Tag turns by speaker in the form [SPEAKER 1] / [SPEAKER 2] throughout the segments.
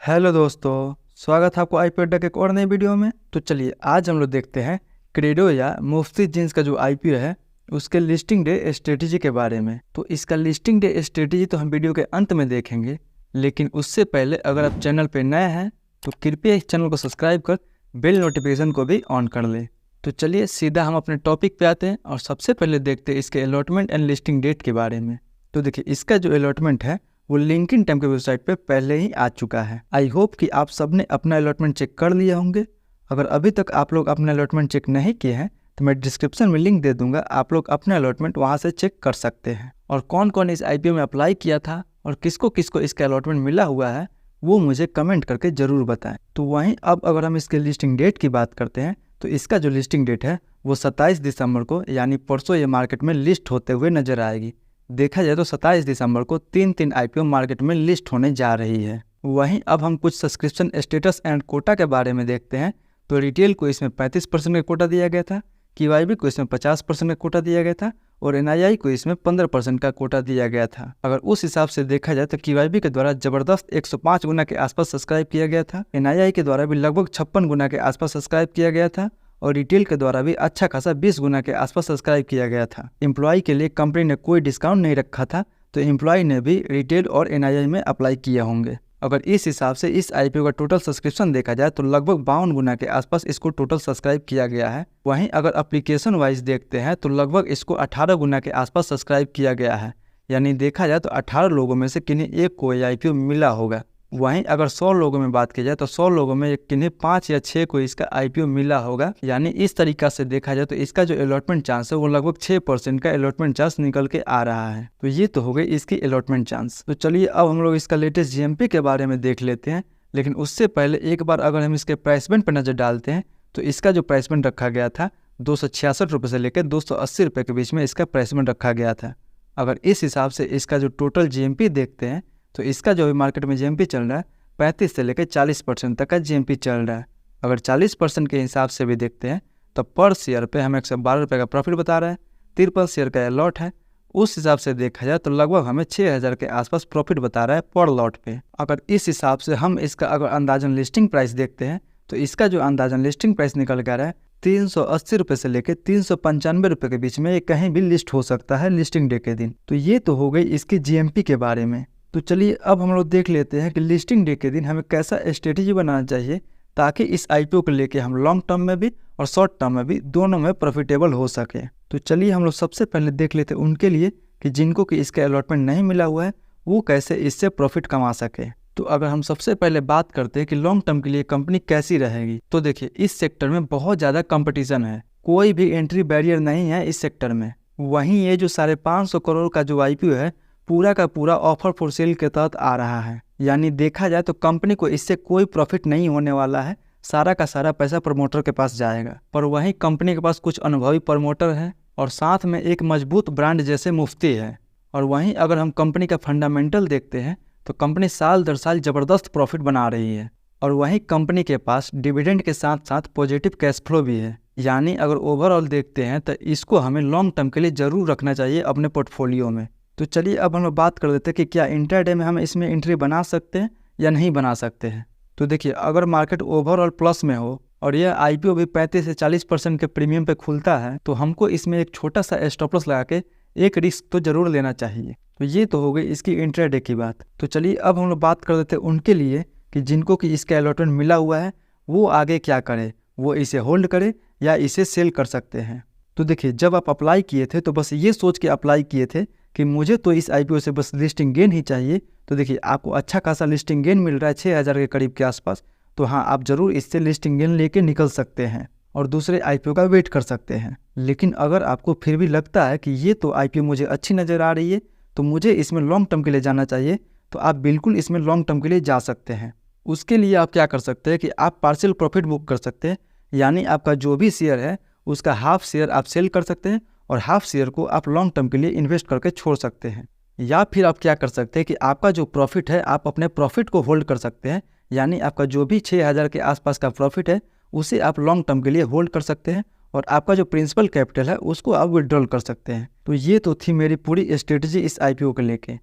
[SPEAKER 1] Hello दोस्तों, स्वागत है आपको आईपीओ अड्डा के एक और नई वीडियो में। तो चलिए आज हम लोग देखते हैं क्रेडो या मुफ्ती जींस का जो आईपीओ है उसके लिस्टिंग डे स्ट्रेटेजी के बारे में। तो इसका लिस्टिंग डे स्ट्रेटेजी तो हम वीडियो के अंत में देखेंगे, लेकिन उससे पहले अगर आप चैनल पर नए हैं तो कृपया इस चैनल को सब्सक्राइब कर बेल नोटिफिकेशन को भी ऑन कर लें। तो चलिए सीधा हम अपने टॉपिक पे आते हैं और सबसे पहले देखते हैं इसके अलॉटमेंट एंड लिस्टिंग डेट के बारे में। तो देखिए इसका जो अलॉटमेंट है वो लिंक्डइन टाइम के वेबसाइट पे पहले ही आ चुका है। आई होप कि आप सबने अपना अलॉटमेंट चेक कर लिया होंगे। अगर अभी तक आप लोग अपना अलॉटमेंट चेक नहीं किए हैं तो मैं डिस्क्रिप्शन में लिंक दे दूंगा, आप लोग अपना अलॉटमेंट वहां से चेक कर सकते हैं। और कौन कौन इस आईपीओ में अप्लाई किया था और किसको किसको इसका अलॉटमेंट मिला हुआ है वो मुझे कमेंट करके ज़रूर बताएं। तो वहीं अब अगर हम इसके लिस्टिंग डेट की बात करते हैं तो इसका जो लिस्टिंग डेट है वो 27 दिसंबर को यानी परसों ये मार्केट में लिस्ट होते हुए नजर आएगी। देखा जाए तो 27 दिसंबर को तीन आईपीओ मार्केट में लिस्ट होने जा रही है। वहीं अब हम कुछ सब्सक्रिप्शन स्टेटस एंड कोटा के बारे में देखते हैं। तो रिटेल को इसमें 35% का कोटा दिया गया था, क्यूआईबी को इसमें 50% का कोटा दिया गया था और एनआईआई को इसमें 15% का कोटा दिया गया था। अगर उस हिसाब से देखा जाए तो क्यूआईबी के द्वारा जबरदस्त 105 गुना के आसपास सब्सक्राइब किया गया था, एनआईआई के द्वारा भी लगभग 56 गुना के आसपास सब्सक्राइब किया गया था और रिटेल के द्वारा भी अच्छा खासा 20 गुना के आसपास सब्सक्राइब किया गया था। एम्प्लॉय के लिए कंपनी ने कोई डिस्काउंट नहीं रखा था, तो एम्प्लॉय ने भी रिटेल और एनआईआई में अप्लाई किए होंगे। अगर इस हिसाब से इस आईपीओ का टोटल सब्सक्रिप्शन देखा जाए तो लगभग 52 गुना के आसपास इसको टोटल सब्सक्राइब किया गया है। वहीं अगर एप्लीकेशन वाइज देखते हैं तो लगभग इसको 18 गुना के आसपास सब्सक्राइब किया गया है, यानी देखा जाए तो 18 लोगों में से किन्हीं एक को यह आईपीओ मिला होगा। वहीं अगर 100 लोगों में बात की जाए तो 100 लोगों में किन्हीं 5 या 6 को इसका आईपीओ मिला होगा। यानी इस तरीका से देखा जाए तो इसका जो अलॉटमेंट चांस है वो लगभग 6% का अलॉटमेंट चांस निकल के आ रहा है। तो ये तो हो गई इसकी अलॉटमेंट चांस। तो चलिए अब हम लोग इसका लेटेस्ट जीएमपी के बारे में देख लेते हैं, लेकिन उससे पहले एक बार अगर हम इसके प्राइस बैंड पर नजर डालते हैं तो इसका जो प्राइस बैंड रखा गया था 266 रुपये से लेकर 280 रुपये के बीच में इसका प्राइस बैंड रखा गया था। अगर इस हिसाब से इसका जो टोटल जीएमपी देखते हैं तो इसका जो मार्केट में जीएमपी चल रहा है 35 से लेकर 40% तक का जीएमपी चल रहा है। अगर 40% के हिसाब से भी देखते हैं तो पर शेयर पे हमें 112 रुपये का प्रॉफिट बता रहा है, 53 शेयर का लॉट है। उस हिसाब से देखा जाए तो लगभग हमें 6000 के आसपास प्रॉफिट बता रहा है पर लॉट पे। अगर इस हिसाब से हम इसका अगर अंदाजन लिस्टिंग प्राइस देखते हैं तो इसका जो अंदाजन लिस्टिंग प्राइस निकल कर रहा है 380 रुपये से लेकर 395 रुपये के बीच में ये कहीं भी लिस्ट हो सकता है लिस्टिंग डे के दिन। तो ये तो हो गई इसकी जीएमपी के बारे में। तो चलिए अब हम लोग देख लेते हैं कि लिस्टिंग डे के दिन हमें कैसा स्ट्रेटेजी बनाना चाहिए ताकि इस आईपीओ को लेके हम लॉन्ग टर्म में भी और शॉर्ट टर्म में भी दोनों में प्रॉफिटेबल हो सके। तो चलिए हम लोग सबसे पहले देख लेते हैं उनके लिए कि जिनको कि इसका अलॉटमेंट नहीं मिला हुआ है वो कैसे इससे प्रॉफिट कमा सके। तो अगर हम सबसे पहले बात करते हैं कि लॉन्ग टर्म के लिए कंपनी कैसी रहेगी, तो देखिए इस सेक्टर में बहुत ज़्यादा कंपटीशन है, कोई भी एंट्री बैरियर नहीं है इस सेक्टर में। वहीं ये जो 550 करोड़ का जो आईपीओ है पूरा का पूरा ऑफर फॉर सेल के तहत आ रहा है, यानी देखा जाए तो कंपनी को इससे कोई प्रॉफिट नहीं होने वाला है, सारा का सारा पैसा प्रमोटर के पास जाएगा। पर वहीं कंपनी के पास कुछ अनुभवी प्रमोटर है और साथ में एक मजबूत ब्रांड जैसे मुफ्ती है। और वहीं अगर हम कंपनी का फंडामेंटल देखते हैं तो कंपनी साल दर साल जबरदस्त प्रॉफिट बना रही है और वहीं कंपनी के पास डिविडेंड के साथ साथ पॉजिटिव कैश फ्लो भी है। यानी अगर ओवरऑल देखते हैं तो इसको हमें लॉन्ग टर्म के लिए जरूर रखना चाहिए अपने पोर्टफोलियो में। तो चलिए अब हम लोग बात कर लेते हैं कि क्या इंट्राडे में हम इसमें एंट्री बना सकते हैं या नहीं बना सकते हैं। तो देखिए अगर मार्केट ओवरऑल प्लस में हो और यह आईपीओ भी 35 से 40% के प्रीमियम पे खुलता है तो हमको इसमें एक छोटा सा स्टॉप लॉस लगा के एक रिस्क तो जरूर लेना चाहिए। तो ये तो हो गई इसकी इंट्राडे की बात। तो चलिए अब हम लोग बात कर देते हैं उनके लिए कि जिनको कि इसका अलॉटमेंट मिला हुआ है वो आगे क्या करे, वो इसे होल्ड करे या इसे सेल कर सकते हैं। तो देखिए जब आप अप्लाई किए थे तो बस ये सोच के अप्लाई किए थे कि मुझे तो इस आईपीओ से बस लिस्टिंग गेन ही चाहिए। तो देखिए आपको अच्छा खासा लिस्टिंग गेन मिल रहा है 6000 के करीब के आसपास, तो हाँ आप ज़रूर इससे लिस्टिंग गेन लेके निकल सकते हैं और दूसरे आईपीओ का वेट कर सकते हैं। लेकिन अगर आपको फिर भी लगता है कि ये तो आईपीओ मुझे अच्छी नज़र आ रही है तो मुझे इसमें लॉन्ग टर्म के लिए जाना चाहिए, तो आप बिल्कुल इसमें लॉन्ग टर्म के लिए जा सकते हैं। उसके लिए आप क्या कर सकते हैं कि आप पार्शियल प्रॉफिट बुक कर सकते हैं, यानी आपका जो भी शेयर है उसका हाफ शेयर आप सेल कर सकते हैं और हाफ शेयर को आप लॉन्ग टर्म के लिए इन्वेस्ट करके छोड़ सकते हैं। या फिर आप क्या कर सकते हैं कि आपका जो प्रॉफिट है आप अपने प्रॉफिट को होल्ड कर सकते हैं, यानी आपका जो भी 6000 के आसपास का प्रॉफिट है उसे आप लॉन्ग टर्म के लिए होल्ड कर सकते हैं और आपका जो प्रिंसिपल कैपिटल है उसको आप विड्रॉल कर सकते हैं। तो ये तो थी मेरी पूरी स्ट्रेटजी इस आईपीओ को लेके।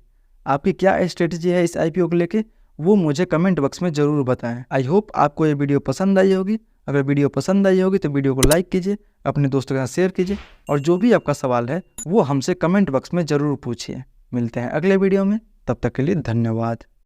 [SPEAKER 1] आपकी क्या स्ट्रेटजी है इस आईपीओ को लेके वो मुझे कमेंट बॉक्स में ज़रूर बताएं। आई होप आपको ये वीडियो पसंद आई होगी। अगर वीडियो पसंद आई होगी तो वीडियो को लाइक कीजिए, अपने दोस्तों के साथ शेयर कीजिए और जो भी आपका सवाल है वो हमसे कमेंट बॉक्स में ज़रूर पूछिए। मिलते हैं अगले वीडियो में, तब तक के लिए धन्यवाद।